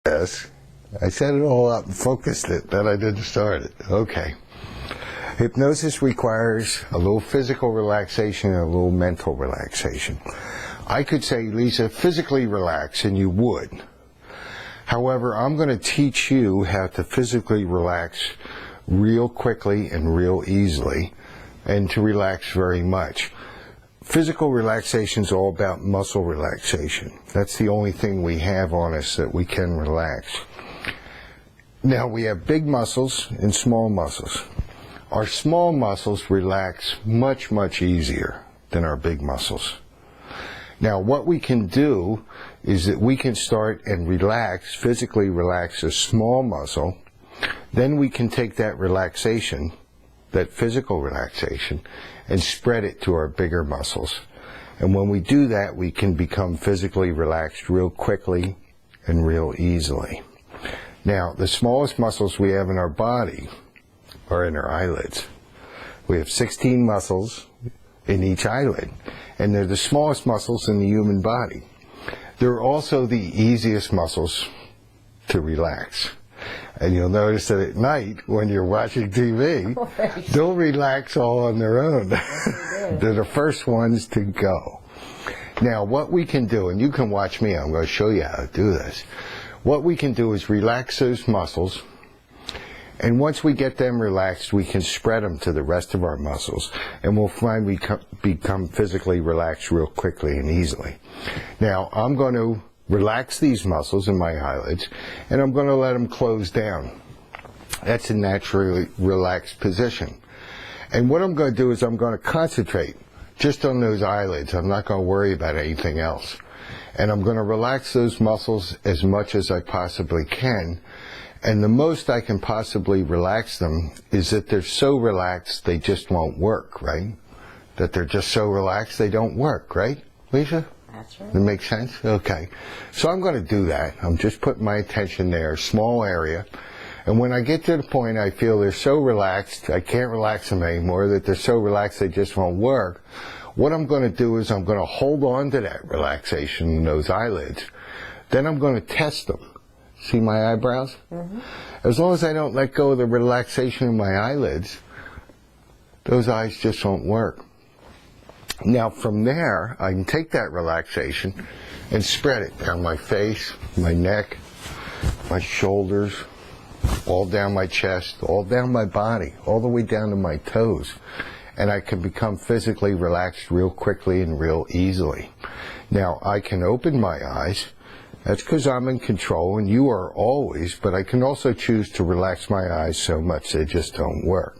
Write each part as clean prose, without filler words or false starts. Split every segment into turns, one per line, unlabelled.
Yes, I set it all up and focused it, then I didn't start it. Okay. Hypnosis requires a little physical relaxation and a little mental relaxation. I could say, Lisa, physically relax, and you would. However, I'm going to teach you how to physically relax real quickly and real easily, and to relax very much. Physical relaxation is all about muscle relaxation. That's the only thing we have on us that we can relax. Now, we have big muscles and small muscles. Our small muscles relax much, much easier than our big muscles. Now, what we can do is that we can start and relax, physically relax a small muscle. Then we can take that relaxation, that physical relaxation, and spread it to our bigger muscles. And when we do that, we can become physically relaxed real quickly and real easily. Now, the smallest muscles we have in our body are in our eyelids. We have 16 muscles in each eyelid, and they're the smallest muscles in the human body. They're also the easiest muscles to relax. And you'll notice that at night, when you're watching TV, they'll relax all on their own. They're the first ones to go. Now, what we can do, and you can watch me, I'm going to show you how to do this. What we can do is relax those muscles, and once we get them relaxed, we can spread them to the rest of our muscles, and we'll find we become physically relaxed real quickly and easily. Now, I'm going to relax these muscles in my eyelids, and I'm going to let them close down. That's a naturally relaxed position. And what I'm going to do is I'm going to concentrate just on those eyelids. I'm not going to worry about anything else. And I'm going to relax those muscles as much as I possibly can. And the most I can possibly relax them is that they're so relaxed they just won't work, right? That they're just so relaxed they don't work, right, Lisa?
That's right.
That makes sense? Okay. So I'm going to do that. I'm just putting my attention there, small area. And when I get to the point I feel they're so relaxed, I can't relax them anymore, that they're so relaxed they just won't work, what I'm going to do is I'm going to hold on to that relaxation in those eyelids. Then I'm going to test them. See my eyebrows? Mm-hmm. As long as I don't let go of the relaxation in my eyelids, those eyes just won't work. Now from there, I can take that relaxation and spread it down my face, my neck, my shoulders, all down my chest, all down my body, all the way down to my toes. And I can become physically relaxed real quickly and real easily. Now, I can open my eyes. That's because I'm in control, and you are always, but I can also choose to relax my eyes so much they just don't work.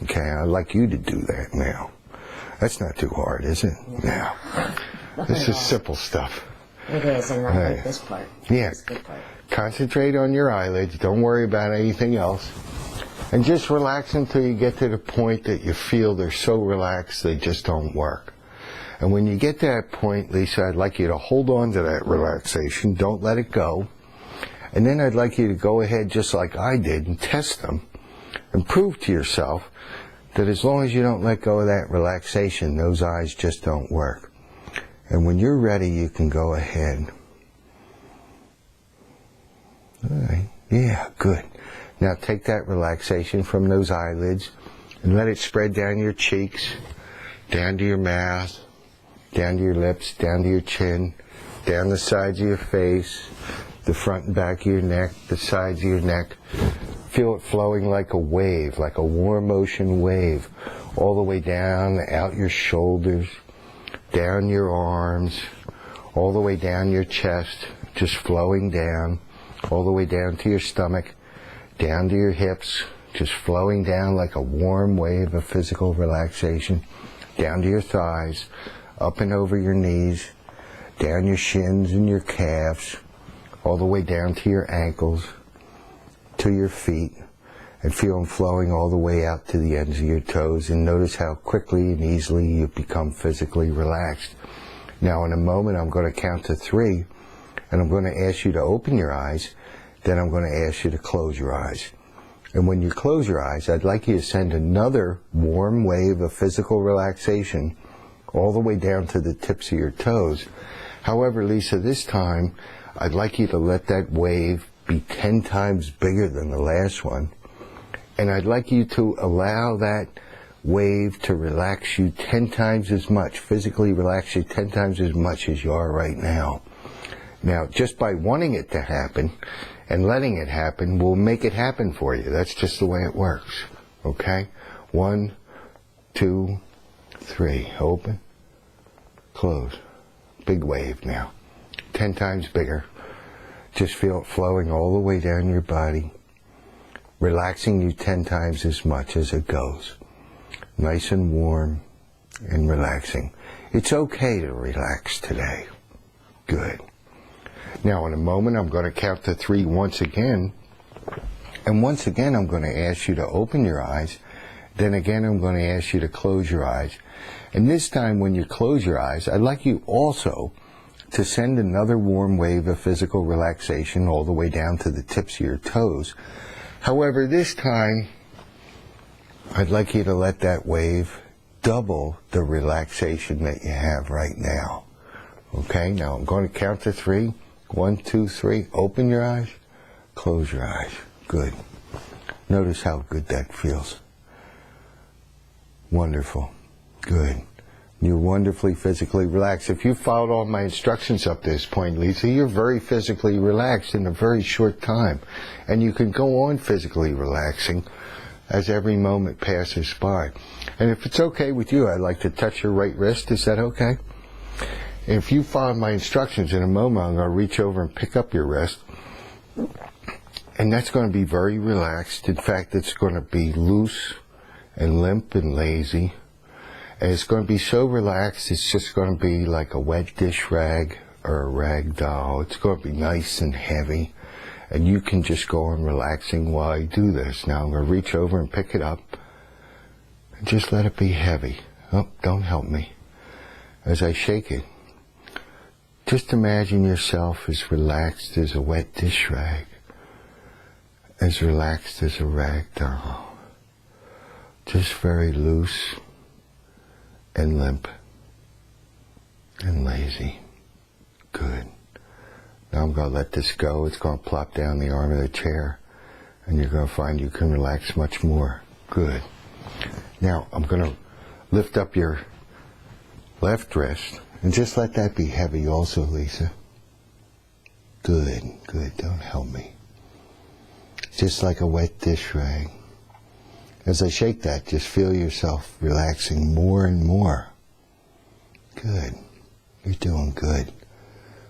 Okay, I'd like you to do that now. That's not too hard, is it? Now, this is simple stuff.
It is, and I like this part.
Yeah,
This good part.
concentrate on your eyelids. Don't worry about anything else. And just relax until you get to the point that you feel they're so relaxed they just don't work. And when you get to that point, Lisa, I'd like you to hold on to that relaxation. Don't let it go. And then I'd like you to go ahead just like I did and test them and prove to yourself that as long as you don't let go of that relaxation, those eyes just don't work. And when you're ready, you can go ahead. All right. Yeah, good. Now take that relaxation from those eyelids and let it spread down your cheeks, down to your mouth, down to your lips, down to your chin, down the sides of your face, the front and back of your neck, the sides of your neck. Feel it flowing like a wave, like a warm ocean wave, all the way down, out your shoulders, down your arms, all the way down your chest, just flowing down, all the way down to your stomach, down to your hips, just flowing down like a warm wave of physical relaxation, down to your thighs, up and over your knees, down your shins and your calves, all the way down to your ankles, to your feet, and feel them flowing all the way out to the ends of your toes, and notice how quickly and easily you become physically relaxed. Now in a moment I'm going to count to 3, and I'm going to ask you to open your eyes, then I'm going to ask you to close your eyes. And when you close your eyes, I'd like you to send another warm wave of physical relaxation all the way down to the tips of your toes. However, Lisa, this time, I'd like you to let that wave be 10 times bigger than the last one. And I'd like you to allow that wave to relax you 10 times as much, physically relax you 10 times as much as you are right now. Now, just by wanting it to happen and letting it happen will make it happen for you. That's just the way it works. Okay? 1, 2, 3. Open. Close. Big wave now. 10 times bigger. Just feel it flowing all the way down your body, relaxing you 10 times as much as it goes. Nice and warm and relaxing. It's okay to relax today. Good. Now in a moment I'm going to count to 3 once again. And once again I'm going to ask you to open your eyes. Then again I'm going to ask you to close your eyes. And this time when you close your eyes, I'd like you also to send another warm wave of physical relaxation all the way down to the tips of your toes. However, this time I'd like you to let that wave double the relaxation that you have right now. Okay, now I'm going to count to 3. 1, 2, 3. Open your eyes. Close your eyes. Good. Notice how good that feels. Wonderful. Good. You're wonderfully physically relaxed. If you followed all my instructions up to this point, Lisa, you're very physically relaxed in a very short time. And you can go on physically relaxing as every moment passes by. And if it's okay with you, I'd like to touch your right wrist. Is that okay? If you follow my instructions, in a moment I'm going to reach over and pick up your wrist. And that's going to be very relaxed. In fact, it's going to be loose and limp and lazy. And it's going to be so relaxed, it's just going to be like a wet dish rag or a rag doll. It's going to be nice and heavy. And you can just go on relaxing while I do this. Now I'm going to reach over and pick it up. And just let it be heavy. Oh, don't help me. As I shake it, just imagine yourself as relaxed as a wet dish rag. As relaxed as a rag doll. Just very loose and limp and lazy. Good. Now I'm going to let this go. It's going to plop down the arm of the chair, and you're going to find you can relax much more. Good. Now I'm going to lift up your left wrist, and just let that be heavy also, Lisa. Good, good. Don't help me. Just like a wet dish rag. As I shake that, just feel yourself relaxing more and more. Good. You're doing good.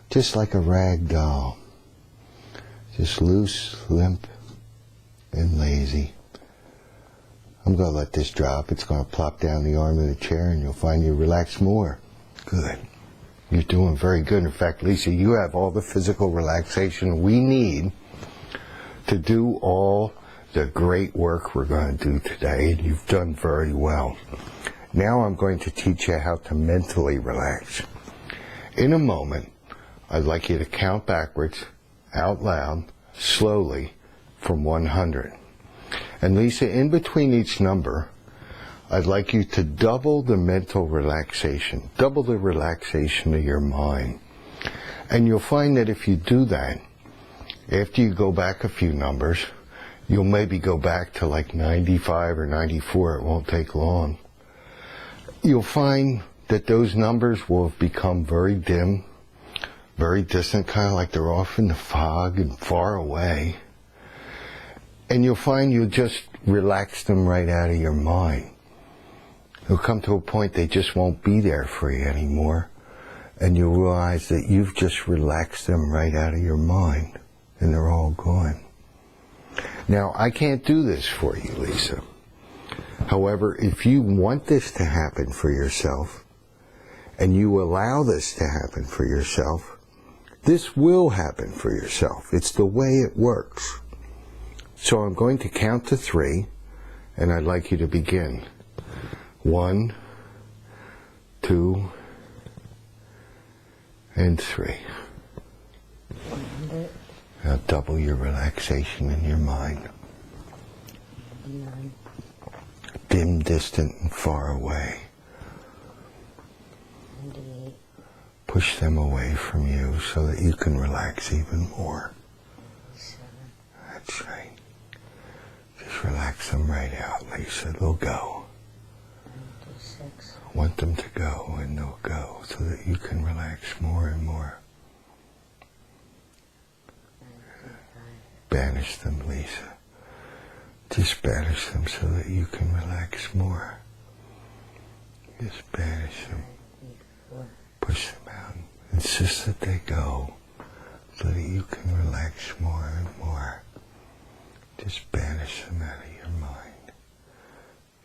Just like a rag doll. Just loose, limp, and lazy. I'm going to let this drop. It's going to plop down the arm of the chair, and you'll find you relax more. Good. You're doing very good. In fact, Lisa, you have all the physical relaxation we need to do all the great work we're going to do today, and you've done very well. Now I'm going to teach you how to mentally relax. In a moment, I'd like you to count backwards, out loud, slowly, from 100. And Lisa, in between each number, I'd like you to double the mental relaxation, double the relaxation of your mind. And you'll find that if you do that, after you go back a few numbers, you'll maybe go back to like 95 or 94. It won't take long. You'll find that those numbers will have become very dim, very distant, kind of like they're off in the fog and far away. And you'll find you'll just relax them right out of your mind. You'll come to a point they just won't be there for you anymore. And you'll realize that you've just relaxed them right out of your mind. And they're all gone. Now, I can't do this for you, Lisa. However, if you want this to happen for yourself, and you allow this to happen for yourself, this will happen for yourself. It's the way it works. So I'm going to count to 3, and I'd like you to begin. 1, 2, and 3. Now double your relaxation in your mind. Dim, distant, and far away. Push them away from you so that you can relax even more. That's right. Just relax them right out, Lisa. They'll go.
96.
I want them to go, and they'll go, so that you can relax more and more. Banish them, Lisa. Just banish them so that you can relax more. Just banish them. Push them out. Insist that they go so that you can relax more and more. Just banish them out of your mind.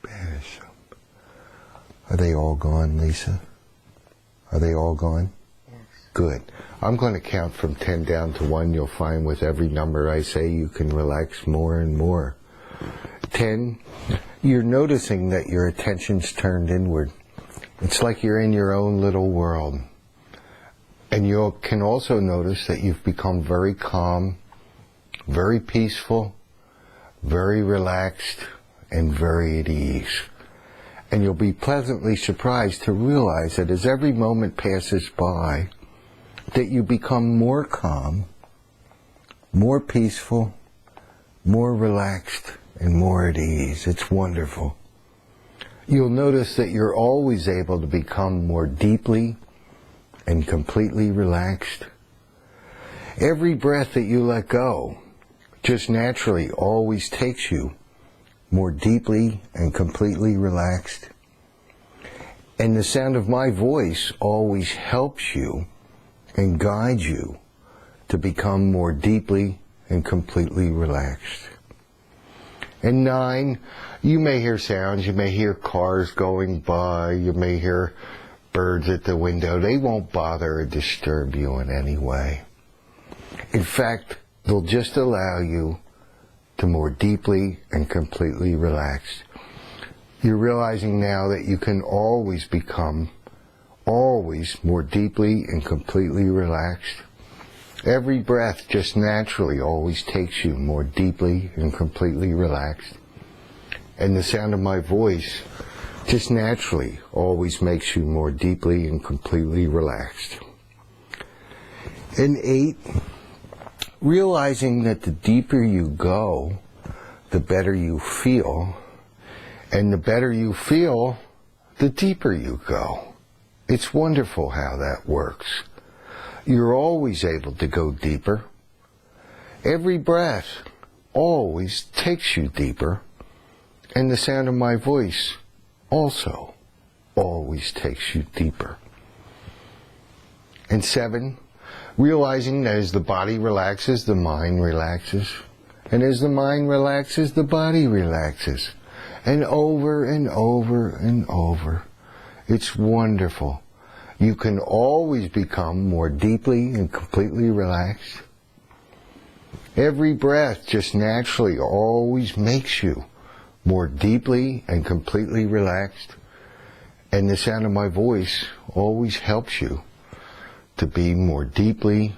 Banish them. Are they all gone, Lisa? Are they all gone?
Yes.
Good. I'm going to count from 10 down to 1. You'll find with every number I say you can relax more and more. 10, you're noticing that your attention's turned inward. It's like you're in your own little world. And you can also notice that you've become very calm, very peaceful, very relaxed, and very at ease. And you'll be pleasantly surprised to realize that as every moment passes by, that you become more calm, more peaceful, more relaxed, and more at ease. It's wonderful. You'll notice that you're always able to become more deeply and completely relaxed. Every breath that you let go just naturally always takes you more deeply and completely relaxed. And the sound of my voice always helps you and guides you to become more deeply and completely relaxed. And 9, you may hear sounds, you may hear cars going by, you may hear birds at the window. They won't bother or disturb you in any way. In fact, they'll just allow you to more deeply and completely relax. You're realizing now that you can always become more deeply and completely relaxed. Every breath just naturally always takes you more deeply and completely relaxed. And the sound of my voice just naturally always makes you more deeply and completely relaxed. And 8, realizing that the deeper you go, the better you feel. And the better you feel, the deeper you go. It's wonderful how that works. You're always able to go deeper. Every breath always takes you deeper. And the sound of my voice also always takes you deeper. And 7, realizing that as the body relaxes, the mind relaxes. And as the mind relaxes, the body relaxes. And over and over and over. It's wonderful. You can always become more deeply and completely relaxed. Every breath just naturally always makes you more deeply and completely relaxed. And the sound of my voice always helps you to be more deeply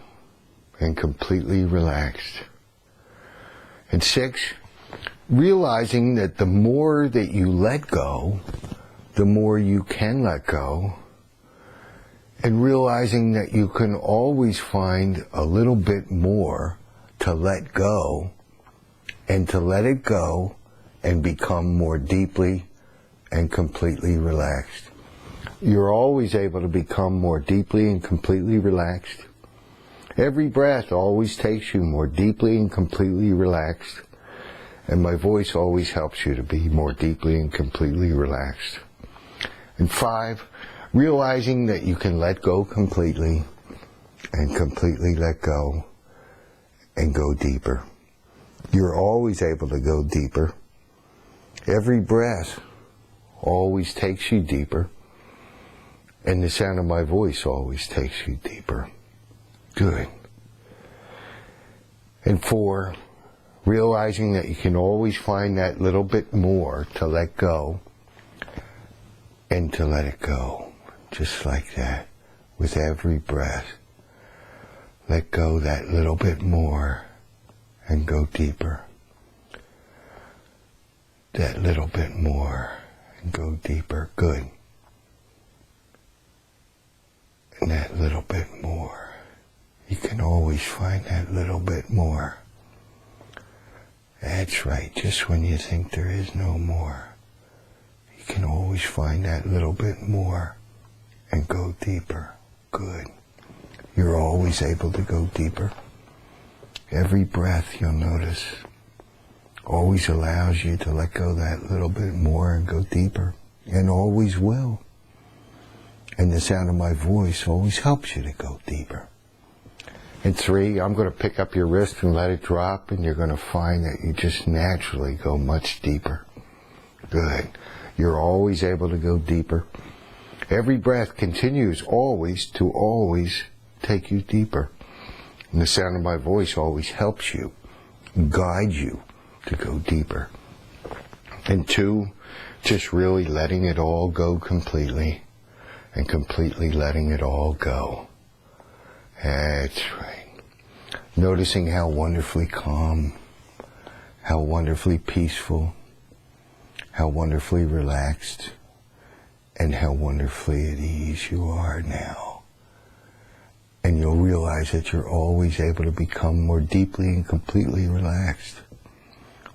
and completely relaxed. And 6, realizing that the more that you let go, the more you can let go. And realizing that you can always find a little bit more to let go, and to let it go and become more deeply and completely relaxed. You're always able to become more deeply and completely relaxed. Every breath always takes you more deeply and completely relaxed. And my voice always helps you to be more deeply and completely relaxed. And 5, realizing that you can let go completely and completely let go and go deeper. You're always able to go deeper. Every breath always takes you deeper. And the sound of my voice always takes you deeper. Good. And 4, realizing that you can always find that little bit more to let go and to let it go. Just like that, with every breath. Let go that little bit more and go deeper. That little bit more and go deeper. Good. And that little bit more. You can always find that little bit more. That's right, just when you think there is no more, you can always find that little bit more and go deeper. Good. You're always able to go deeper. Every breath, you'll notice, always allows you to let go that little bit more and go deeper, and always will. And the sound of my voice always helps you to go deeper. And 3, I'm going to pick up your wrist and let it drop, and you're going to find that you just naturally go much deeper. Good. You're always able to go deeper. Every breath continues always to always take you deeper. And the sound of my voice always helps you, guides you to go deeper. And 2, just really letting it all go completely, and completely letting it all go. That's right. Noticing how wonderfully calm, how wonderfully peaceful, how wonderfully relaxed, and how wonderfully at ease you are now. And you'll realize that you're always able to become more deeply and completely relaxed.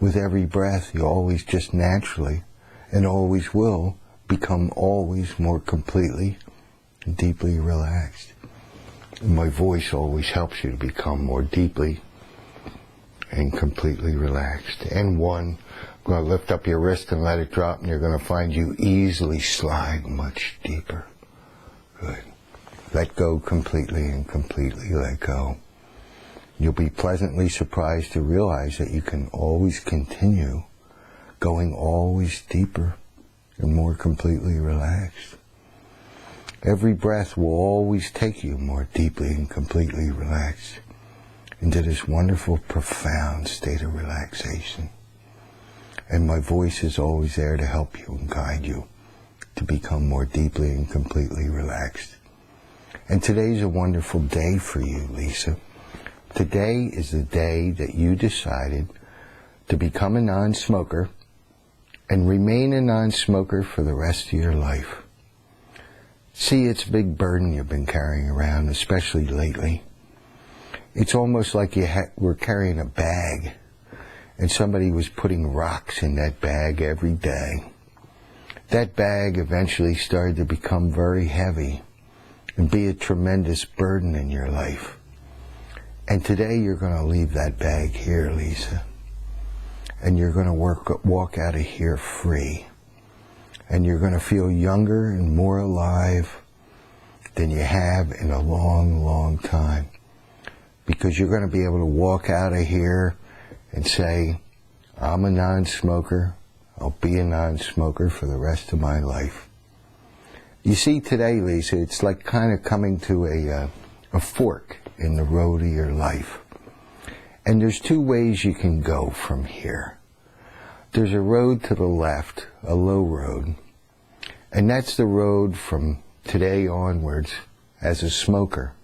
With every breath, you always just naturally, and always will, become always more completely and deeply relaxed. And my voice always helps you to become more deeply and completely relaxed. And 1, I'm going to lift up your wrist and let it drop, and you're going to find you easily slide much deeper. Good. Let go completely and completely let go. You'll be pleasantly surprised to realize that you can always continue going always deeper and more completely relaxed. Every breath will always take you more deeply and completely relaxed into this wonderful, profound state of relaxation. And my voice is always there to help you and guide you to become more deeply and completely relaxed. And today's a wonderful day for you, Lisa. Today is the day that you decided to become a non-smoker and remain a non-smoker for the rest of your life. See, it's a big burden you've been carrying around, especially lately. It's almost like you were carrying a bag, and somebody was putting rocks in that bag every day. That bag eventually started to become very heavy and be a tremendous burden in your life. And today you're going to leave that bag here, Lisa. And you're going to walk out of here free. And you're going to feel younger and more alive than you have in a long, long time. Because you're going to be able to walk out of here and say, I'm a non-smoker. I'll be a non-smoker for the rest of my life. You see, today, Lisa, it's like kind of coming to a fork in the road of your life. And there's 2 ways you can go from here. There's a road to the left, a low road, and that's the road from today onwards as a smoker.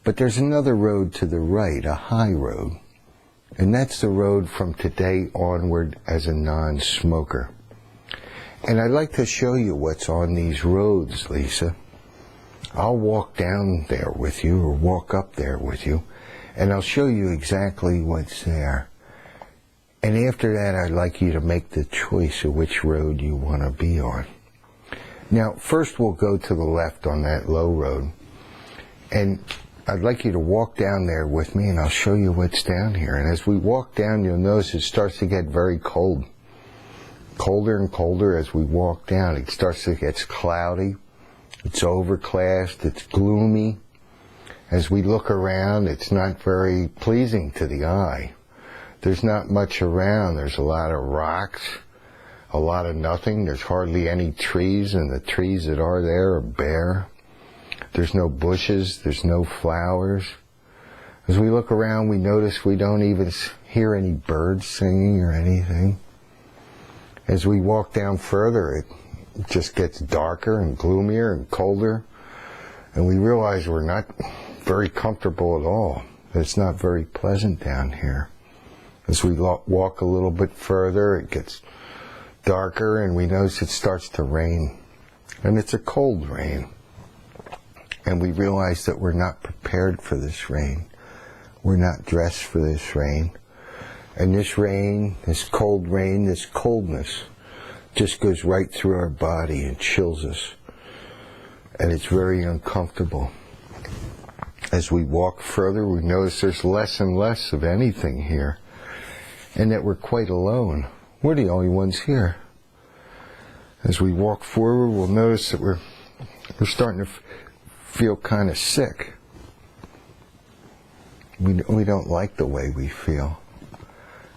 But there's another road to the right, a high road, and that's the road from today onward as a non-smoker. And I'd like to show you what's on these roads, Lisa. I'll walk down there with you, or walk up there with you, and I'll show you exactly what's there. And after that, I'd like you to make the choice of which road you want to be on. Now, first we'll go to the left on that low road. And I'd like you to walk down there with me, and I'll show you what's down here. And as we walk down, you'll notice it starts to get very cold. Colder and colder as we walk down. It starts to get cloudy. It's overcast. It's gloomy. As we look around, it's not very pleasing to the eye. There's not much around. There's a lot of rocks, a lot of nothing. There's hardly any trees, and the trees that are there are bare. There's no bushes. There's no flowers. As we look around, we notice we don't even hear any birds singing or anything. As we walk down further, it just gets darker and gloomier and colder, and we realize we're not very comfortable at all. It's not very pleasant down here. As we walk a little bit further, it gets darker, and we notice it starts to rain. And it's a cold rain. And we realize that we're not prepared for this rain. We're not dressed for this rain. And this rain, this cold rain, this coldness just goes right through our body and chills us. And it's very uncomfortable. As we walk further, we notice there's less and less of anything here. And that we're quite alone. We're the only ones here. As we walk forward, we'll notice that we're starting to feel kind of sick. We don't like the way we feel.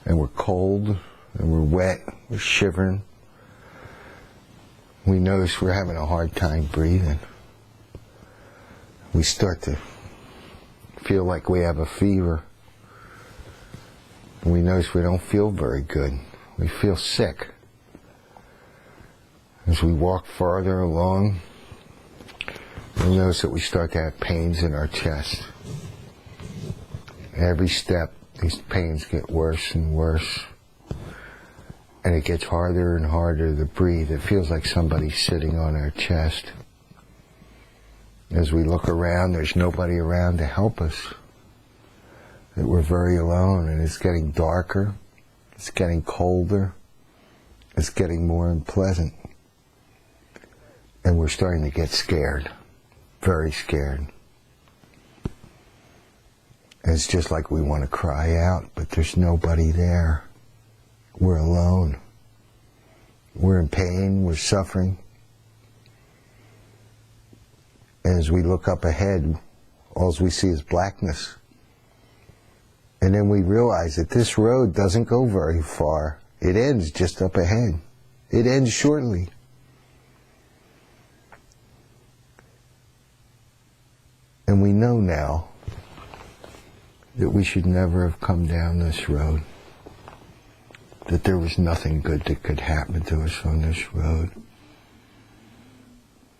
And we're cold, and we're wet, we're shivering. We notice we're having a hard time breathing. We start to feel like we have a fever. And we notice we don't feel very good. We feel sick. As we walk farther along, we notice that we start to have pains in our chest. Every step, these pains get worse and worse. And it gets harder and harder to breathe. It feels like somebody's sitting on our chest. As we look around, there's nobody around to help us. That we're very alone, and it's getting darker. It's getting colder. It's getting more unpleasant. And we're starting to get scared. Very scared. And it's just like we want to cry out, but there's nobody there. We're alone. We're in pain. We're suffering. And as we look up ahead, all we see is blackness. And then we realize that this road doesn't go very far. It ends just up ahead. It ends shortly. And we know now that we should never have come down this road. That there was nothing good that could happen to us on this road.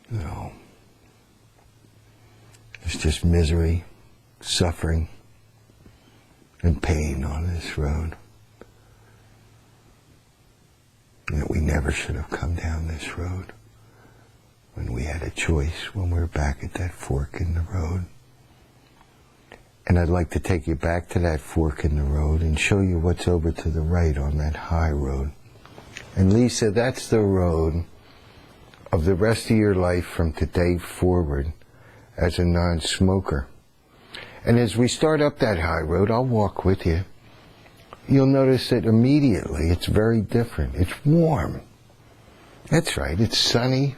No. It's just misery, suffering, and pain on this road. And that we never should have come down this road when we had a choice, when we were back at that fork in the road. And I'd like to take you back to that fork in the road and show you what's over to the right on that high road. And Lisa, that's the road of the rest of your life from today forward as a non-smoker. And as we start up that high road, I'll walk with you. You'll notice that immediately it's very different. It's warm. That's right, it's sunny.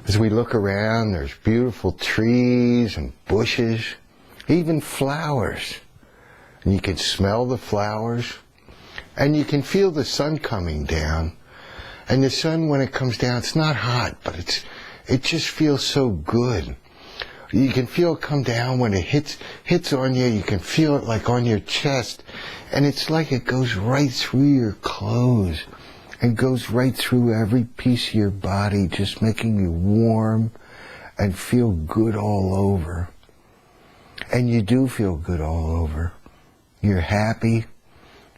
As we look around, there's beautiful trees and bushes, even flowers. And you can smell the flowers. And you can feel the sun coming down. And the sun, when it comes down, it's not hot, but it just feels so good. You can feel it come down when it hits on you. You can feel it like on your chest. And it's like it goes right through your clothes. And goes right through every piece of your body, just making you warm and feel good all over. And you do feel good all over. You're happy.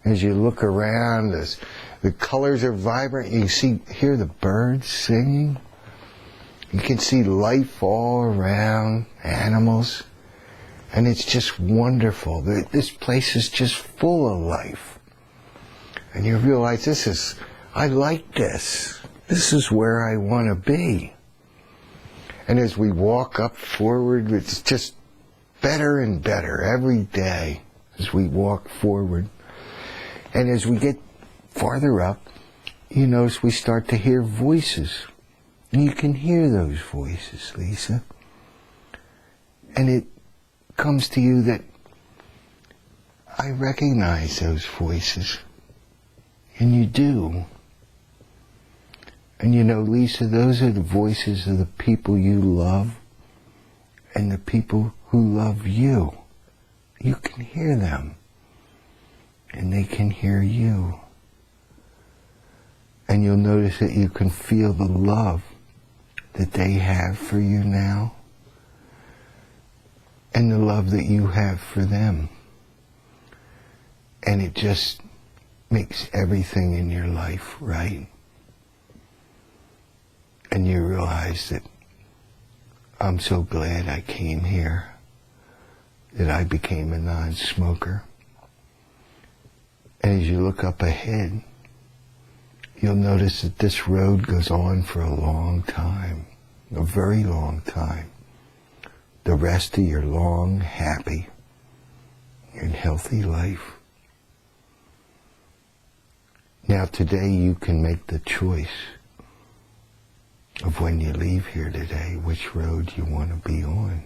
As you look around, as the colors are vibrant, you hear the birds singing. You can see life all around, animals. And it's just wonderful. This place is just full of life. And you realize I like this. This is where I want to be. And as we walk up forward, it's just better and better every day as we walk forward. And as we get farther up, you notice we start to hear voices. And you can hear those voices, Lisa. And it comes to you that I recognize those voices. And you do. And you know, Lisa, those are the voices of the people you love and the people who love you. You can hear them. And they can hear you. And you'll notice that you can feel the love that they have for you now. And the love that you have for them. And it just makes everything in your life right. And you realize that I'm so glad I came here, that I became a non-smoker. as you look up ahead, you'll notice that this road goes on for a long time, a very long time. The rest of your long, happy, and healthy life. Now today you can make the choice of when you leave here today, which road you want to be on.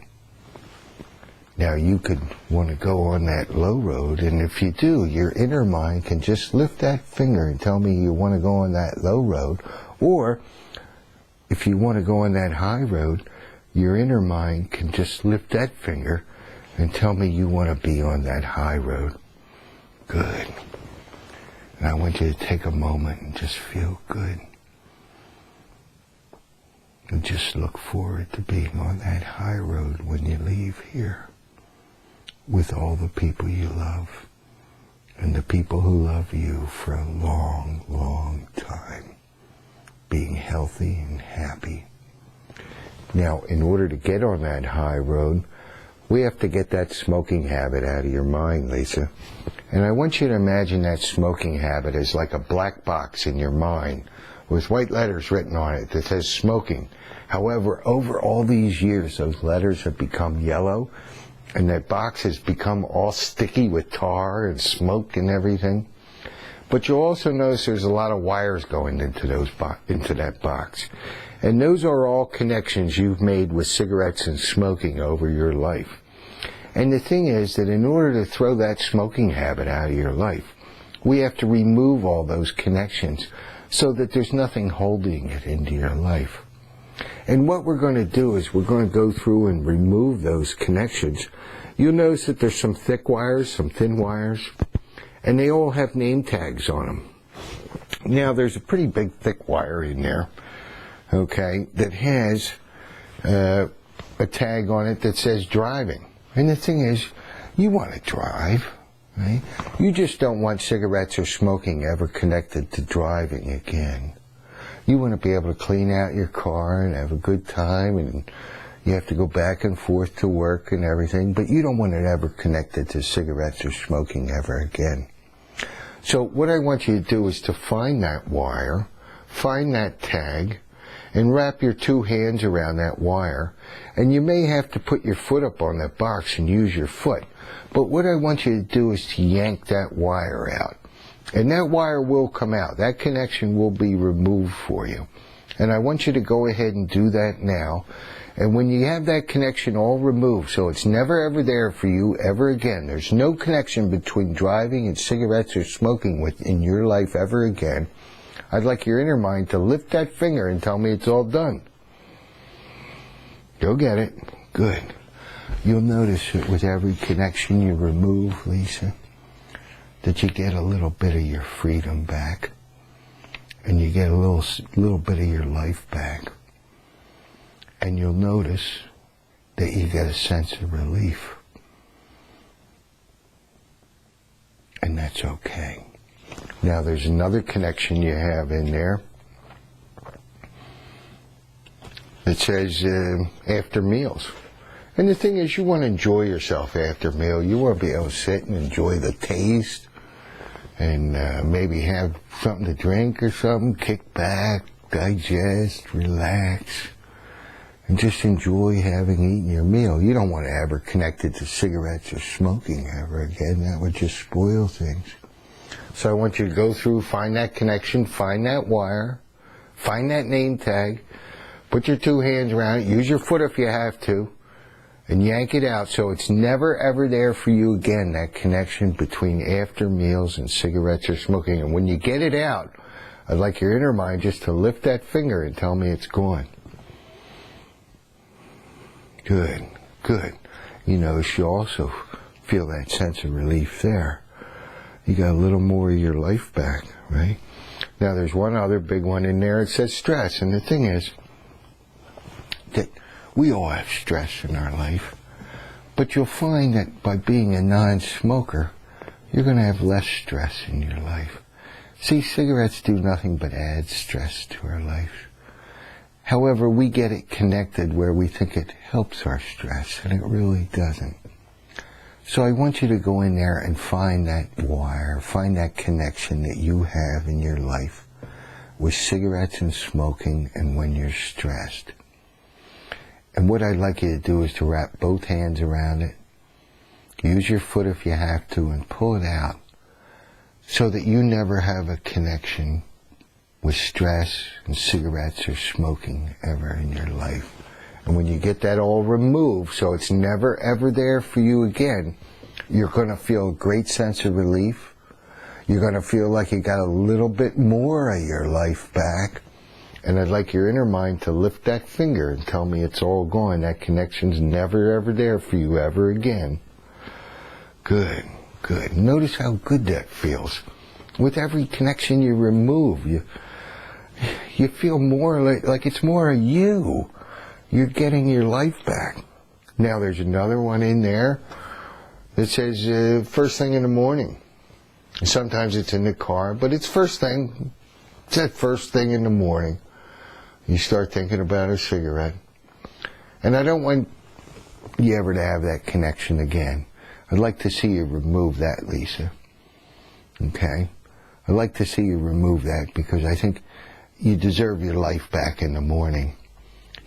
Now you could want to go on that low road, and if you do, your inner mind can just lift that finger and tell me you want to go on that low road. Or if you want to go on that high road, your inner mind can just lift that finger and tell me you want to be on that high road. Good. And I want you to take a moment and just feel good. And just look forward to being on that high road when you leave here, with all the people you love and the people who love you for a long, long time, being healthy and happy. Now, in order to get on that high road, we have to get that smoking habit out of your mind, Lisa. And I want you to imagine that smoking habit as like a black box in your mind with white letters written on it that says smoking. However, over all these years, those letters have become yellow, and that box has become all sticky with tar and smoke and everything. But you'll also notice there's a lot of wires going into that box. And those are all connections you've made with cigarettes and smoking over your life. And the thing is that in order to throw that smoking habit out of your life, we have to remove all those connections so that there's nothing holding it into your life. And what we're going to do is we're going to go through and remove those connections. You'll notice that there's some thick wires, some thin wires, and they all have name tags on them. Now, there's a pretty big thick wire in there, okay, that has a tag on it that says driving. And the thing is, you want to drive, right? You just don't want cigarettes or smoking ever connected to driving again. You want to be able to clean out your car and have a good time, and you have to go back and forth to work and everything, but you don't want it ever connected to cigarettes or smoking ever again. So what I want you to do is to find that wire, find that tag, and wrap your two hands around that wire. And you may have to put your foot up on that box and use your foot. But what I want you to do is to yank that wire out. And that wire will come out. That connection will be removed for you. And I want you to go ahead and do that now. And when you have that connection all removed, so it's never ever there for you ever again, there's no connection between driving and cigarettes or smoking in your life ever again, I'd like your inner mind to lift that finger and tell me it's all done. Go get it. Good. You'll notice that with every connection you remove, Lisa, that you get a little bit of your freedom back, and you get a little bit of your life back, and you'll notice that you get a sense of relief, and that's okay. Now there's another connection you have in there that says after meals. And the thing is, you want to enjoy yourself after a meal. You want to be able to sit and enjoy the taste and maybe have something to drink or something, kick back, digest, relax, and just enjoy having eaten your meal. You don't want to ever connect it to cigarettes or smoking ever again. That would just spoil things. So I want you to go through, find that connection, find that wire, find that name tag, put your two hands around it, use your foot if you have to, and yank it out so it's never ever there for you again, that connection between after meals and cigarettes or smoking. And when you get it out, I'd like your inner mind just to lift that finger and tell me it's gone. Good, good. You notice you also feel that sense of relief there. You got a little more of your life back, right? Now there's one other big one in there. It says stress. And the thing is that we all have stress in our life. But you'll find that by being a non-smoker, you're going to have less stress in your life. See, cigarettes do nothing but add stress to our life. However, we get it connected where we think it helps our stress, and it really doesn't. So I want you to go in there and find that wire, find that connection that you have in your life with cigarettes and smoking and when you're stressed. And what I'd like you to do is to wrap both hands around it. Use your foot if you have to and pull it out so that you never have a connection with stress and cigarettes or smoking ever in your life. And when you get that all removed, so it's never ever there for you again, you're going to feel a great sense of relief. You're going to feel like you got a little bit more of your life back. And I'd like your inner mind to lift that finger and tell me it's all gone. That connection's never ever there for you ever again. Good, good. Notice how good that feels. With every connection you remove, you feel more like it's more of you. You're getting your life back. Now there's another one in there that says first thing in the morning. Sometimes it's in the car, but it's first thing. It's that first thing in the morning. You start thinking about a cigarette. And I don't want you ever to have that connection again. I'd like to see you remove that, Lisa. Okay? I'd like to see you remove that because I think you deserve your life back in the morning.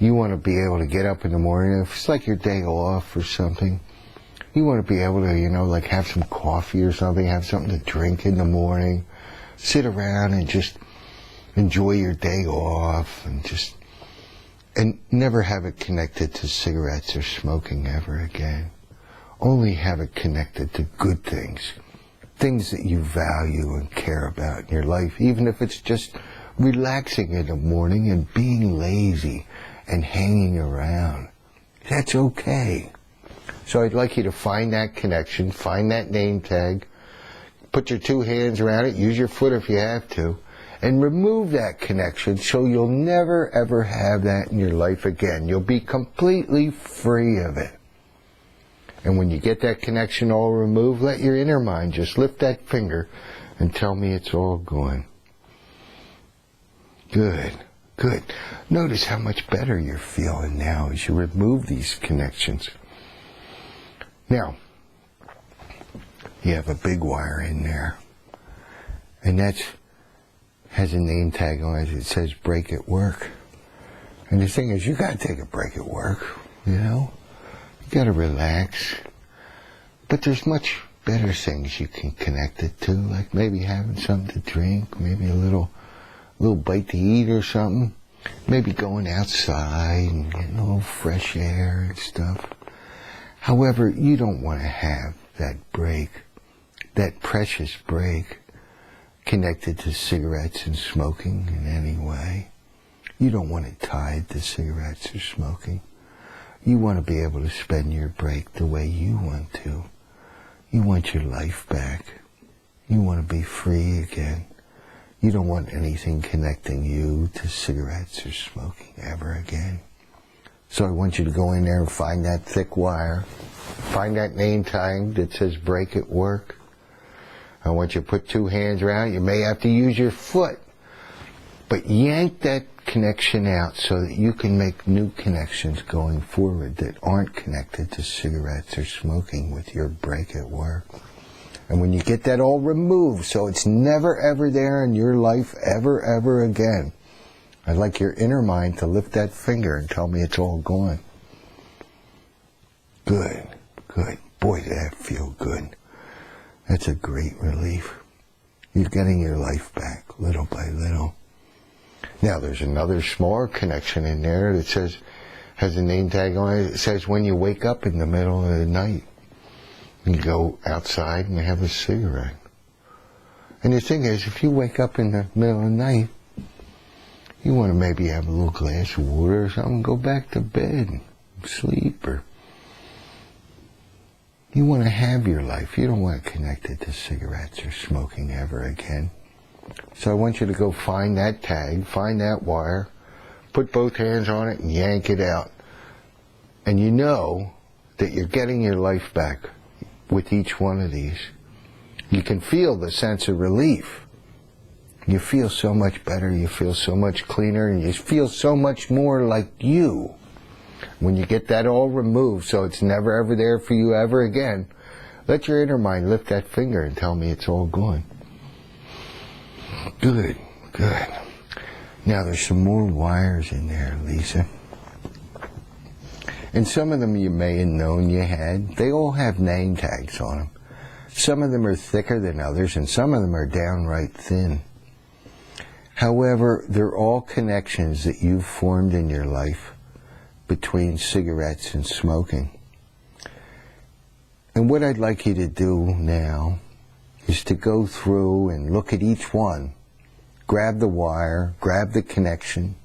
You want to be able to get up in the morning, if it's like your day off or something, you want to be able to, like have some coffee or something, have something to drink in the morning, sit around and just enjoy your day off and never have it connected to cigarettes or smoking ever again. Only have it connected to good things, things that you value and care about in your life, even if it's just relaxing in the morning and being lazy and hanging around. That's okay. So I'd like you to find that connection, find that name tag, put your two hands around it, use your foot if you have to, and remove that connection so you'll never ever have that in your life again. You'll be completely free of it. And when you get that connection all removed, let your inner mind just lift that finger and tell me it's all gone. Good, good. Notice how much better you're feeling now as you remove these connections. Now, you have a big wire in there, and that has a name tag on it that says break at work. And the thing is, you got to take a break at work, You got to relax. But there's much better things you can connect it to, like maybe having something to drink, maybe a little bite to eat or something. Maybe going outside and getting a little fresh air and stuff. However, you don't want to have that break, that precious break, connected to cigarettes and smoking in any way. You don't want it tied to cigarettes or smoking. You want to be able to spend your break the way you want to. You want your life back. You want to be free again. You don't want anything connecting you to cigarettes or smoking ever again. So I want you to go in there and find that thick wire. Find that name tag that says break at work. I want you to put two hands around it. You may have to use your foot. But yank that connection out so that you can make new connections going forward that aren't connected to cigarettes or smoking with your break at work. And when you get that all removed so it's never ever there in your life ever ever again, I'd like your inner mind to lift that finger and tell me it's all gone. Good, good. Boy, did that feel good. That's a great relief. You're getting your life back little by little. Now there's another smaller connection in there that has a name tag on it. It says when you wake up in the middle of the night, you go outside and have a cigarette. And the thing is, if you wake up in the middle of the night, you want to maybe have a little glass of water or something, go back to bed, sleep, or you want to have your life. You don't want to connect it to cigarettes or smoking ever again. So I want you to go find that tag, find that wire, put both hands on it and yank it out. And you know that you're getting your life back with each one of these. You can feel the sense of relief. You feel so much better, you feel so much cleaner, and you feel so much more like you. When you get that all removed so it's never ever there for you ever again, Let your inner mind lift that finger and tell me it's all gone. Good, good. Now there's some more wires in there, Lisa. And some of them you may have known you had. They all have name tags on them. Some of them are thicker than others, and some of them are downright thin. However, they're all connections that you've formed in your life between cigarettes and smoking. And what I'd like you to do now is to go through and look at each one. Grab the wire, grab the connection,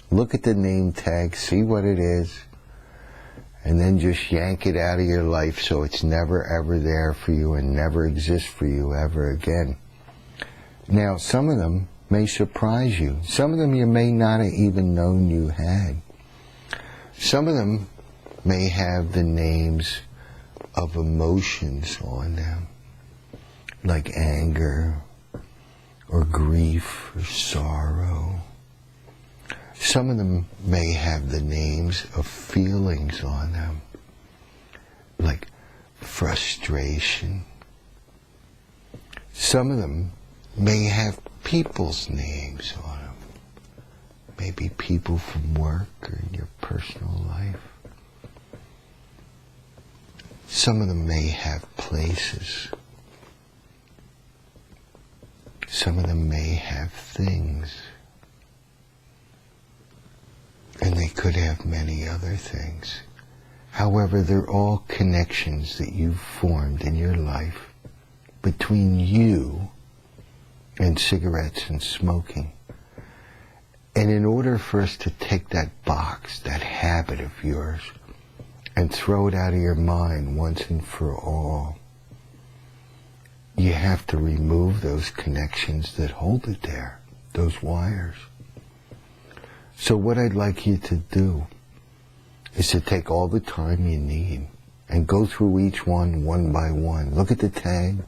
look at the name tag, see what it is, and then just yank it out of your life so it's never ever there for you and never exists for you ever again. Now, some of them may surprise you. Some of them you may not have even known you had. Some of them may have the names of emotions on them, like anger, or grief, or sorrow. Some of them may have the names of feelings on them, like frustration. Some of them may have people's names on them, maybe people from work or in your personal life. Some of them may have places. Some of them may have things. And they could have many other things. However, they're all connections that you've formed in your life between you and cigarettes and smoking. And in order for us to take that box, that habit of yours, and throw it out of your mind once and for all, you have to remove those connections that hold it there, those wires. So what I'd like you to do is to take all the time you need and go through each one by one. Look at the tag,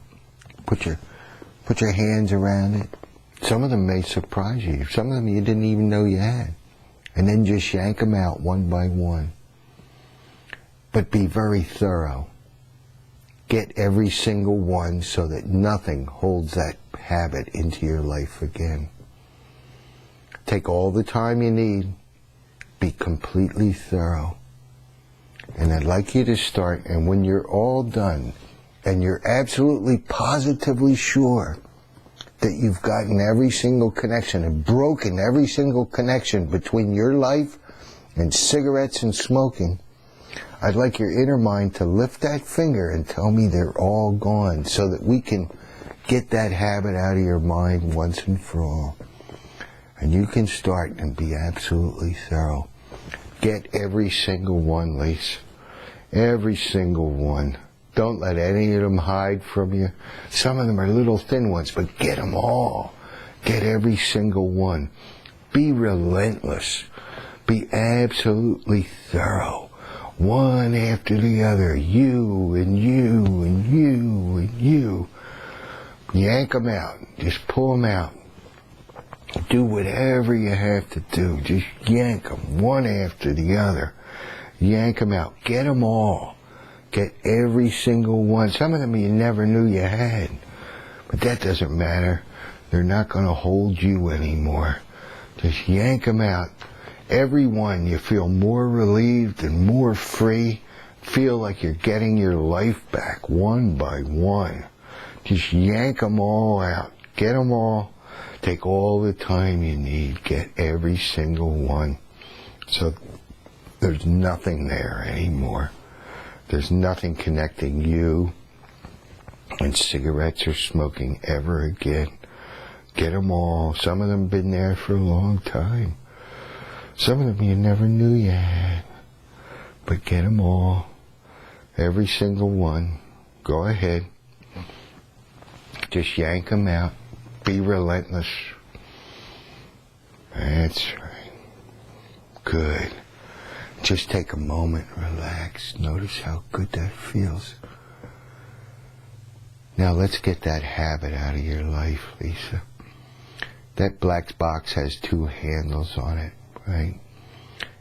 put your hands around it. Some of them may surprise you. Some of them you didn't even know you had. And then just yank them out one by one. But be very thorough. Get every single one so that nothing holds that habit into your life again. Take all the time you need. Be completely thorough. And I'd like you to start, and when you're all done, and you're absolutely positively sure that you've gotten every single connection and broken every single connection between your life and cigarettes and smoking, I'd like your inner mind to lift that finger and tell me they're all gone so that we can get that habit out of your mind once and for all. And you can start and be absolutely thorough. Get every single one, Lisa. Every single one. Don't let any of them hide from you. Some of them are little thin ones, but get them all. Get every single one. Be relentless. Be absolutely thorough. One after the other. You and you and you and you. Yank them out. Just pull them out. Do whatever you have to do. Just yank them one after the other. Yank them out. Get them all. Get every single one. Some of them you never knew you had. But that doesn't matter. They're not going to hold you anymore. Just yank them out. Every one you feel more relieved and more free. Feel like you're getting your life back one by one. Just yank them all out. Get them all. Take all the time you need. Get every single one. So there's nothing there anymore. There's nothing connecting you and cigarettes or smoking ever again. Get them all. Some of them have been there for a long time. Some of them you never knew you had. But get them all. Every single one. Go ahead. Just yank them out. Be relentless. That's right. Good. Just take a moment, relax. Notice how good that feels. Now let's get that habit out of your life, Lisa. That black box has 2 handles on it, right?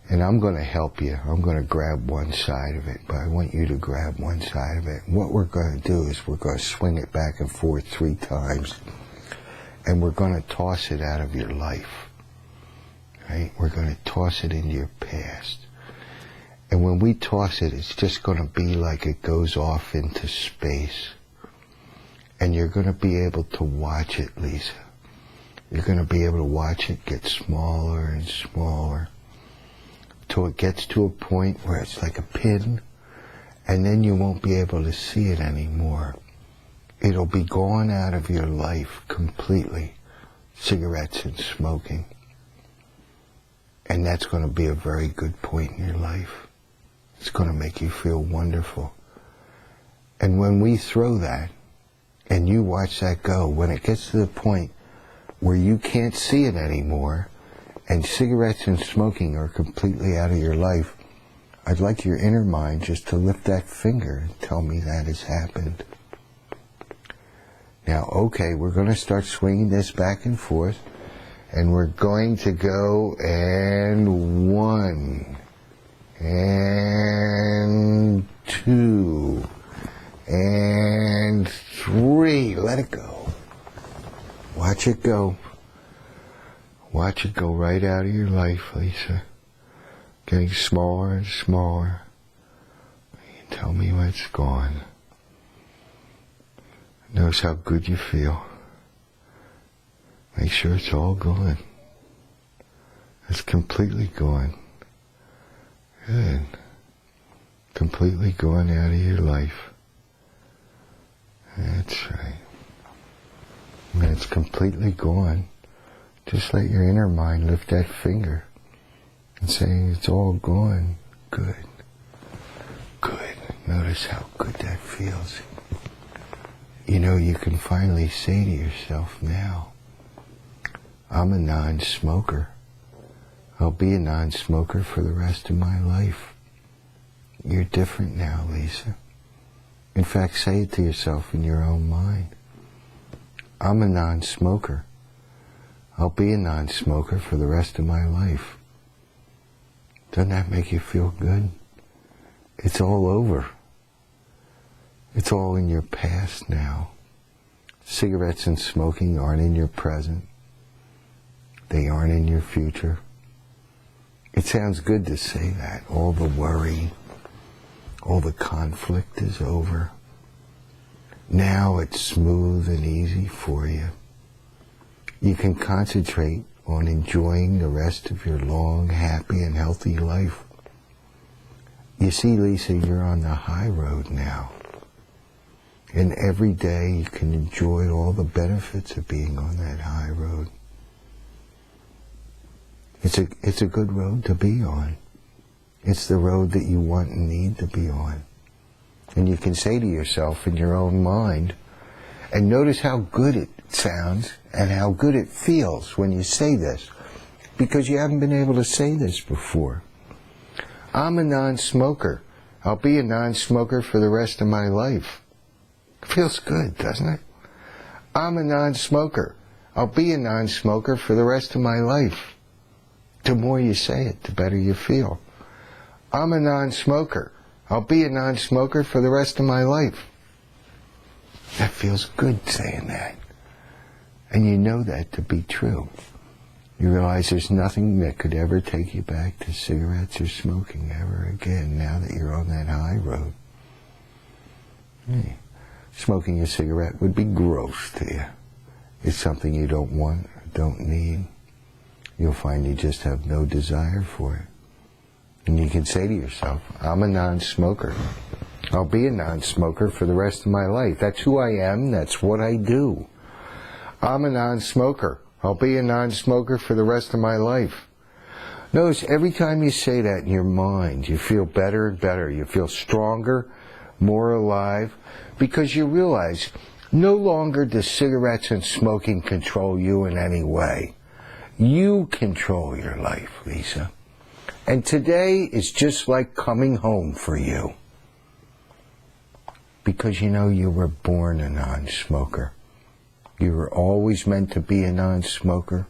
And I'm going to help you. I'm going to grab one side of it, but I want you to grab one side of it. And what we're going to do is we're going to swing it back and forth 3 times, and we're going to toss it out of your life. Right? We're going to toss it into your past. And when we toss it, it's just going to be like it goes off into space. And you're going to be able to watch it, Lisa. You're going to be able to watch it get smaller and smaller till it gets to a point where it's like a pin, and then you won't be able to see it anymore. It'll be gone out of your life completely, cigarettes and smoking. And that's going to be a very good point in your life. It's going to make you feel wonderful. And when we throw that, and you watch that go, when it gets to the point where you can't see it anymore, and cigarettes and smoking are completely out of your life, I'd like your inner mind just to lift that finger and tell me that has happened. Now, okay, we're going to start swinging this back and forth, and we're going to go, and 1, and 2, and 3. Let it go. Watch it go. Watch it go right out of your life, Lisa. Getting smaller and smaller. You tell me when it's gone. Notice how good you feel. Make sure it's all gone. It's completely gone. Good. Completely gone out of your life. That's right. When it's completely gone, just let your inner mind lift that finger and say, it's all gone. Good. Good. Notice how good that feels. You know, you can finally say to yourself now, I'm a non-smoker. I'll be a non-smoker for the rest of my life. You're different now, Lisa. In fact, say it to yourself in your own mind. I'm a non-smoker. I'll be a non-smoker for the rest of my life. Doesn't that make you feel good? It's all over. It's all in your past now. Cigarettes and smoking aren't in your present. They aren't in your future. It sounds good to say that. All the worry, all the conflict is over. Now it's smooth and easy for you. You can concentrate on enjoying the rest of your long, happy, and healthy life. You see, Lisa, you're on the high road now. And every day you can enjoy all the benefits of being on that high road. It's a good road to be on. It's the road that you want and need to be on. And you can say to yourself in your own mind, and notice how good it sounds and how good it feels when you say this, because you haven't been able to say this before. I'm a non-smoker. I'll be a non-smoker for the rest of my life. It feels good, doesn't it? I'm a non-smoker. I'll be a non-smoker for the rest of my life. The more you say it, the better you feel. I'm a non-smoker. I'll be a non-smoker for the rest of my life. That feels good saying that. And you know that to be true. You realize there's nothing that could ever take you back to cigarettes or smoking ever again now that you're on that high road. Hey, smoking a cigarette would be gross to you. It's something you don't want, don't need. You'll find you just have no desire for it. And you can say to yourself, I'm a non-smoker. I'll be a non-smoker for the rest of my life. That's who I am. That's what I do. I'm a non-smoker. I'll be a non-smoker for the rest of my life. Notice every time you say that in your mind, you feel better and better. You feel stronger, more alive, because you realize no longer does cigarettes and smoking control you in any way. You control your life, Lisa. And today is just like coming home for you. Because you know you were born a non-smoker. You were always meant to be a non-smoker.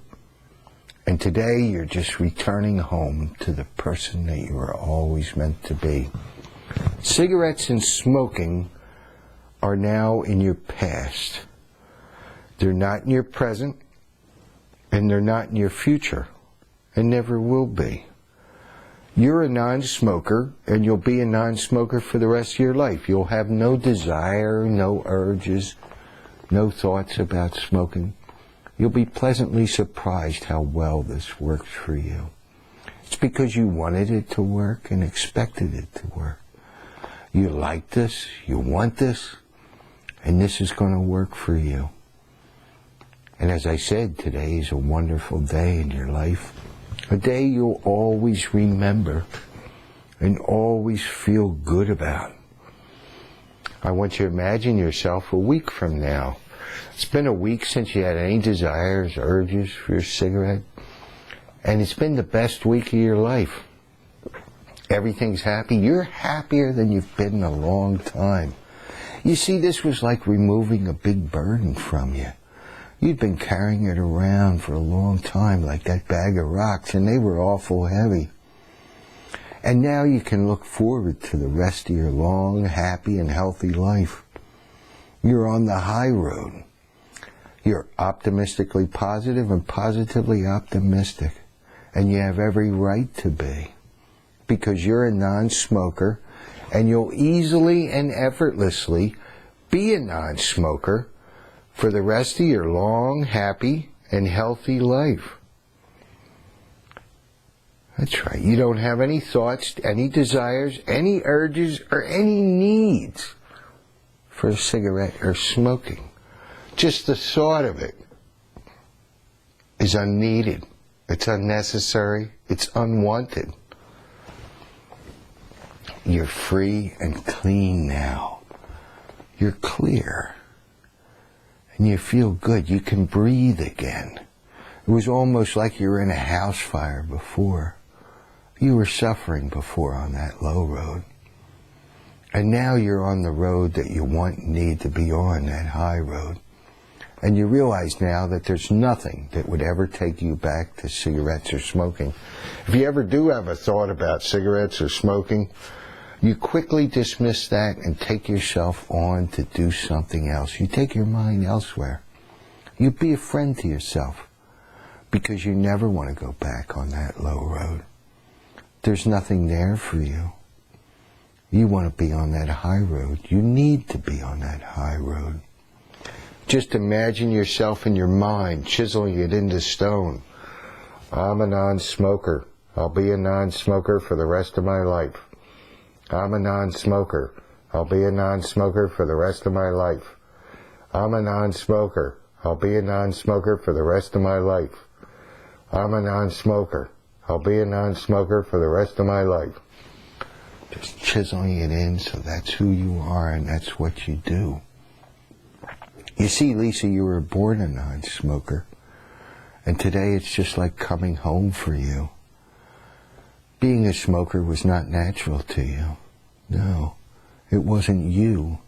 And today you're just returning home to the person that you were always meant to be. Cigarettes and smoking are now in your past. They're not in your present, and they're not in your future, and never will be. You're a non-smoker, and you'll be a non-smoker for the rest of your life. You'll have no desire, no urges, no thoughts about smoking. You'll be pleasantly surprised how well this works for you. It's because you wanted it to work and expected it to work. You like this, you want this, and this is going to work for you. And as I said, today is a wonderful day in your life. A day you'll always remember and always feel good about. I want you to imagine yourself a week from now. It's been a week since you had any desires, urges for your cigarette. And it's been the best week of your life. Everything's happy. You're happier than you've been in a long time. You see, this was like removing a big burden from you. You'd been carrying it around for a long time like that bag of rocks, and they were awful heavy. And now you can look forward to the rest of your long, happy, and healthy life. You're on the high road. You're optimistically positive and positively optimistic. And you have every right to be. Because you're a non-smoker, and you'll easily and effortlessly be a non-smoker for the rest of your long, happy, and healthy life. That's right. You don't have any thoughts, any desires, any urges, or any needs for a cigarette or smoking. Just the thought of it is unneeded. It's unnecessary. It's unwanted. You're free and clean now. You're clear. And you feel good. You can breathe again. It was almost like you were in a house fire before. You were suffering before on that low road. And now you're on the road that you want and need to be on, that high road. And you realize now that there's nothing that would ever take you back to cigarettes or smoking. If you ever do have a thought about cigarettes or smoking, you quickly dismiss that and take yourself on to do something else. You take your mind elsewhere. You be a friend to yourself because you never want to go back on that low road. There's nothing there for you. You want to be on that high road. You need to be on that high road. Just imagine yourself in your mind, chiseling it into stone. I'm a non-smoker. I'll be a non-smoker for the rest of my life. I'm a non-smoker. I'll be a non-smoker for the rest of my life. I'm a non-smoker. I'll be a non-smoker for the rest of my life. I'm a non-smoker. I'll be a non-smoker for the rest of my life. Just chiseling it in so that's who you are and that's what you do. You see, Lisa, you were born a non-smoker. And today it's just like coming home for you. Being a smoker was not natural to you. No, it wasn't you.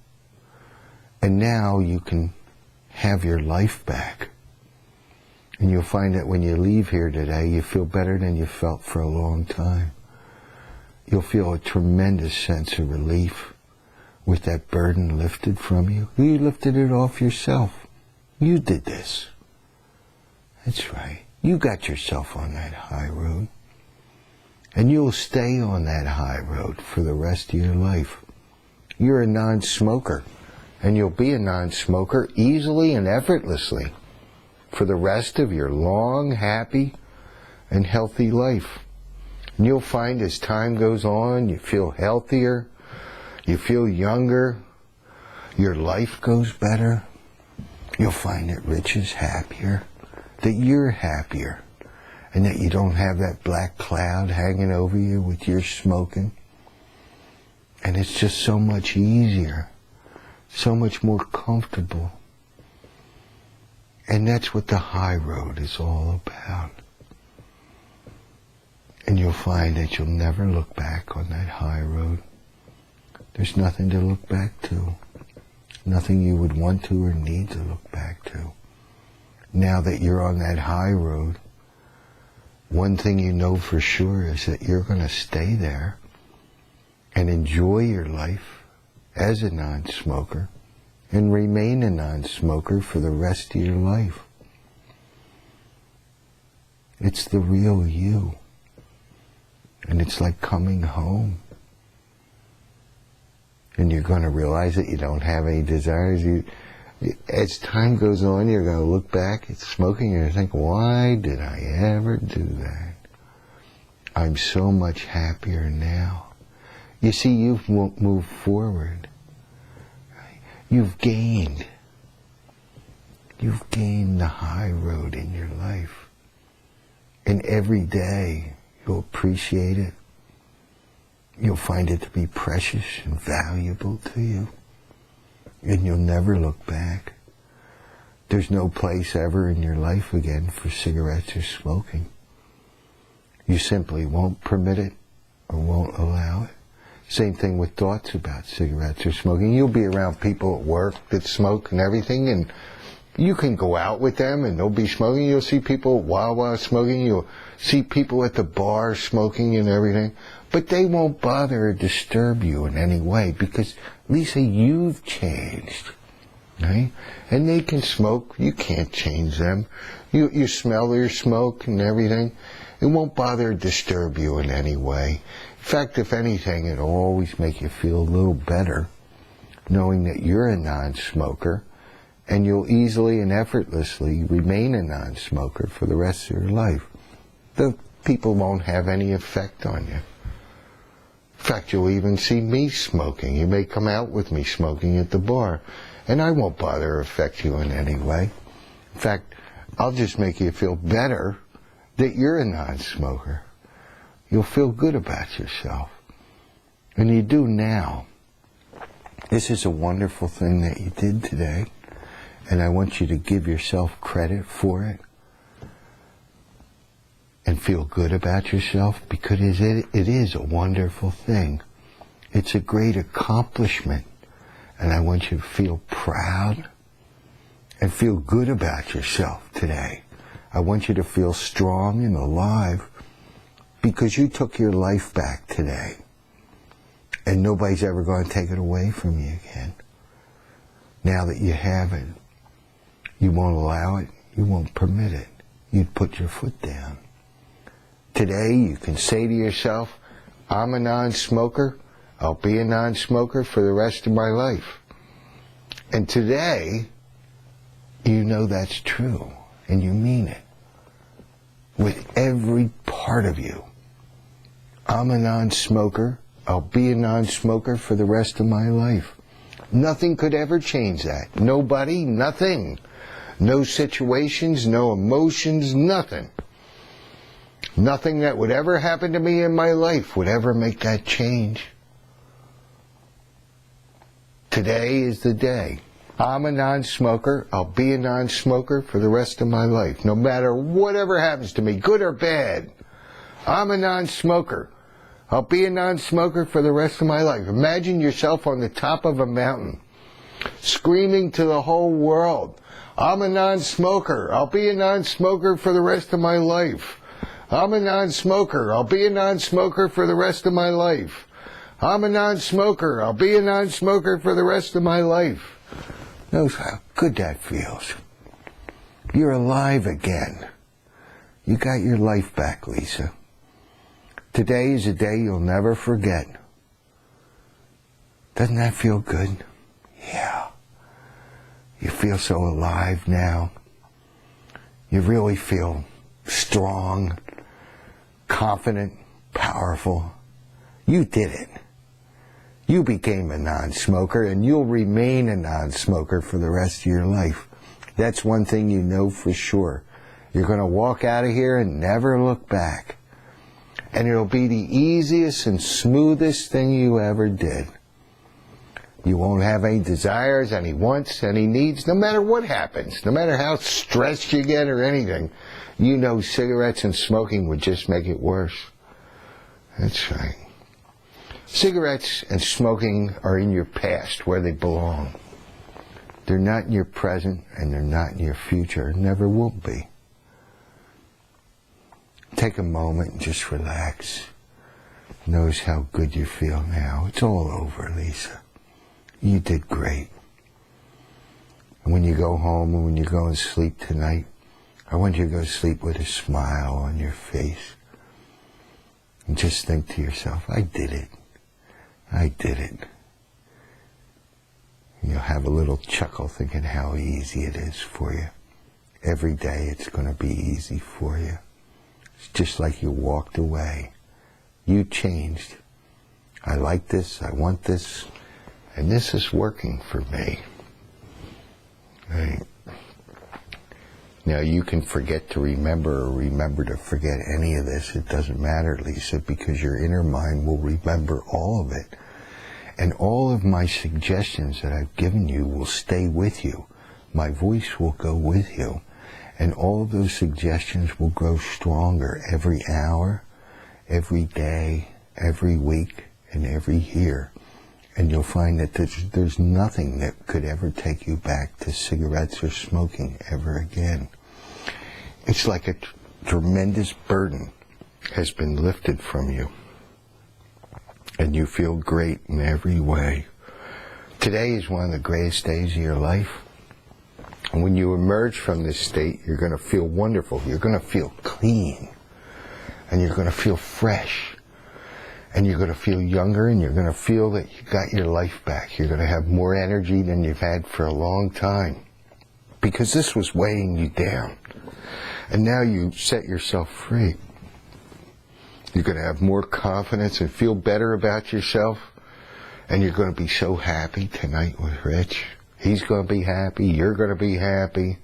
And now you can have your life back. And you'll find that when you leave here today, you feel better than you felt for a long time. You'll feel a tremendous sense of relief with that burden lifted from you. You lifted it off yourself. You did this. That's right. You got yourself on that high road. And you'll stay on that high road for the rest of your life. You're a non-smoker, and you'll be a non-smoker easily and effortlessly for the rest of your long, happy, and healthy life. And you'll find as time goes on, you feel healthier, you feel younger, your life goes better. You'll find that Rich is happier, that you're happier, and that you don't have that black cloud hanging over you with your smoking. And it's just so much easier, so much more comfortable. And that's what the high road is all about. And you'll find that you'll never look back on that high road. There's nothing to look back to. Nothing you would want to or need to look back to. Now that you're on that high road, one thing you know for sure is that you're going to stay there and enjoy your life as a non-smoker and remain a non-smoker for the rest of your life. It's the real you. And it's like coming home. And you're going to realize that you don't have any desires. As time goes on, you're going to look back at smoking and think, why did I ever do that? I'm so much happier now. You see, you've moved forward. You've gained. You've gained the high road in your life. And every day you'll appreciate it. You'll find it to be precious and valuable to you. And you'll never look back. There's no place ever in your life again for cigarettes or smoking. You simply won't permit it or won't allow it. Same thing with thoughts about cigarettes or smoking. You'll be around people at work that smoke and everything, and you can go out with them and they'll be smoking. You'll see people at Wawa smoking. You'll see people at the bar smoking and everything. But they won't bother or disturb you in any way because, Lisa, you've changed. Right? And they can smoke. You can't change them. You smell their smoke and everything. It won't bother or disturb you in any way. In fact, if anything, it'll always make you feel a little better knowing that you're a non-smoker, and you'll easily and effortlessly remain a non-smoker for the rest of your life. The people won't have any effect on you. In fact, you'll even see me smoking. You may come out with me smoking at the bar, and I won't bother or affect you in any way. In fact, I'll just make you feel better that you're a non-smoker. You'll feel good about yourself. And you do now. This is a wonderful thing that you did today, and I want you to give yourself credit for it and feel good about yourself, because it is a wonderful thing. It's a great accomplishment, and I want you to feel proud and feel good about yourself today. I want you to feel strong and alive because you took your life back today, and nobody's ever going to take it away from you again. Now that you have it, you won't allow it, you won't permit it. You'd put your foot down. Today you can say to yourself, I'm a non-smoker, I'll be a non-smoker for the rest of my life. And today, you know that's true, and you mean it. With every part of you. I'm a non-smoker, I'll be a non-smoker for the rest of my life. Nothing could ever change that. Nobody, nothing. No situations, no emotions, nothing. Nothing that would ever happen to me in my life would ever make that change. Today is the day. I'm a non-smoker. I'll be a non-smoker for the rest of my life. No matter whatever happens to me, good or bad. I'm a non-smoker. I'll be a non-smoker for the rest of my life. Imagine yourself on the top of a mountain, screaming to the whole world, I'm a non-smoker. I'll be a non-smoker for the rest of my life. I'm a non-smoker. I'll be a non-smoker for the rest of my life. I'm a non-smoker. I'll be a non-smoker for the rest of my life. Knows how good that feels. You're alive again. You got your life back, Lisa. Today is a day you'll never forget. Doesn't that feel good? Yeah. You feel so alive now. You really feel strong, confident, powerful. You did it. You became a non-smoker, and you'll remain a non-smoker for the rest of your life. That's one thing you know for sure. You're going to walk out of here and never look back. And it'll be the easiest and smoothest thing you ever did. You won't have any desires, any wants, any needs, no matter what happens, no matter how stressed you get or anything. You know cigarettes and smoking would just make it worse. That's right. Cigarettes and smoking are in your past where they belong. They're not in your present, and they're not in your future. Never will be. take a moment and just relax. Notice how good you feel now. It's all over, Lisa. You did great. And when you go home and when you go and sleep tonight, I want you to go to sleep with a smile on your face. And just think to yourself, I did it. I did it. And you'll have a little chuckle thinking how easy it is for you. Every day it's going to be easy for you. It's just like you walked away. You changed. I like this, I want this, and this is working for me. Right? Now you can forget to remember or remember to forget any of this. It doesn't matter, Lisa, because your inner mind will remember all of it. And all of my suggestions that I've given you will stay with you. My voice will go with you. And all of those suggestions will grow stronger every hour, every day, every week, and every year. And you'll find that there's nothing that could ever take you back to cigarettes or smoking ever again. It's like a tremendous burden has been lifted from you. And you feel great in every way. Today is one of the greatest days of your life. And when you emerge from this state, you're going to feel wonderful. You're going to feel clean. And you're going to feel fresh. And you're going to feel younger, and you're going to feel that you got your life back. You're going to have more energy than you've had for a long time. Because this was weighing you down. And now you set yourself free. You're going to have more confidence and feel better about yourself. And you're going to be so happy tonight with Rich. He's going to be happy. You're going to be happy.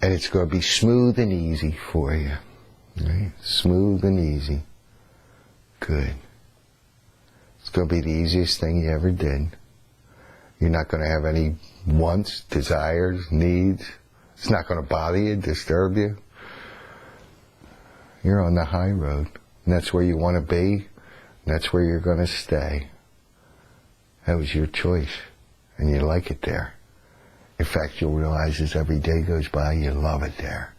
And it's going to be smooth and easy for you. Right? Smooth and easy. Good. It's going to be the easiest thing you ever did. You're not going to have any wants, desires, needs. It's not going to bother you, disturb you. You're on the high road. And that's where you want to be. And that's where you're going to stay. That was your choice. And you like it there. In fact, you'll realize as every day goes by, you love it there.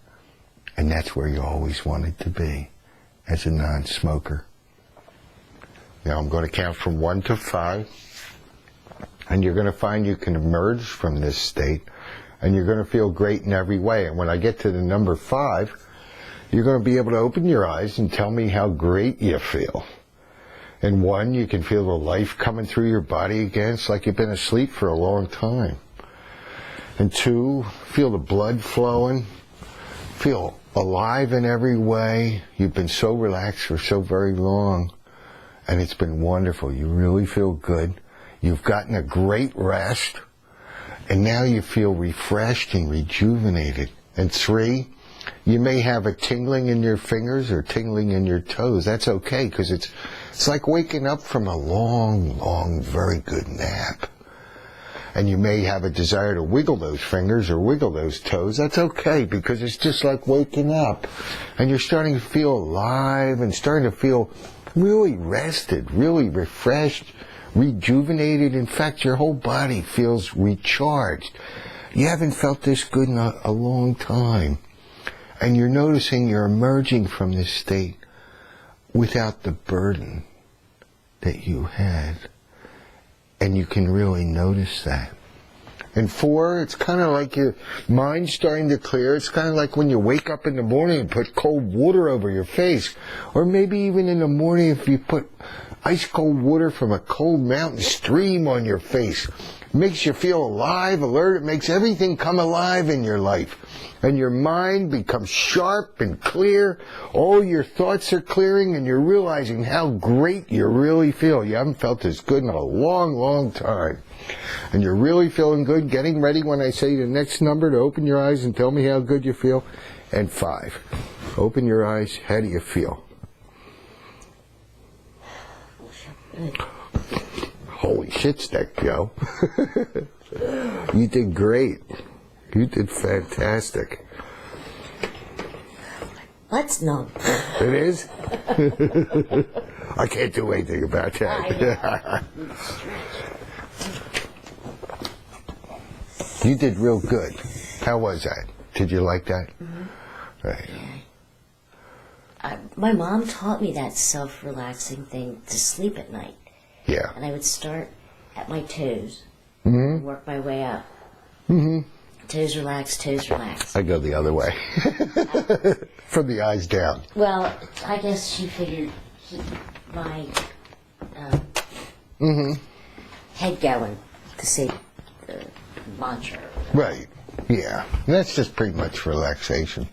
And that's where you always wanted to be, as a non-smoker. Now I'm going to count from 1 to 5. And you're going to find you can emerge from this state. And you're going to feel great in every way. And when I get to the number 5, you're going to be able to open your eyes and tell me how great you feel. And 1, you can feel the life coming through your body again. It's like you've been asleep for a long time. And 2, feel the blood flowing. Feel alive in every way. You've been so relaxed for so very long. And it's been wonderful. You really feel good. You've gotten a great rest. And now you feel refreshed and rejuvenated. And 3, you may have a tingling in your fingers or tingling in your toes. That's okay, because it's like waking up from a long, long, very good nap. And you may have a desire to wiggle those fingers or wiggle those toes. That's okay, because it's just like waking up. And you're starting to feel alive and starting to feel really rested, really refreshed, rejuvenated. In fact, your whole body feels recharged. You haven't felt this good in a long time. And you're noticing you're emerging from this state without the burden that you had. And you can really notice that. And 4, it's kind of like your mind's starting to clear. It's kind of like when you wake up in the morning and put cold water over your face. Or maybe even in the morning if you put ice cold water from a cold mountain stream on your face. It makes you feel alive, alert. It makes everything come alive in your life. And your mind becomes sharp and clear. All your thoughts are clearing, and you're realizing how great you really feel. You haven't felt this good in a long, long time. And you're really feeling good, getting ready when I say the next number to open your eyes and tell me how good you feel. And 5. Open your eyes. How do you feel? Holy shit stick, Joe. You did great. You did fantastic.
Let's know.
It is? I can't do anything about that. You did real good. How was that? Did you like that? Mm-hmm. Right.
my mom taught me that self-relaxing thing to sleep at night.
Yeah.
And I would start at my toes
Mm-hmm.
and work my way up.
Mm-hmm.
Toes relax, toes relax.
I go the other way. From the eyes down.
Well, I guess she figured keep my head going to say the mantra.
Right. Yeah. That's just pretty much relaxation.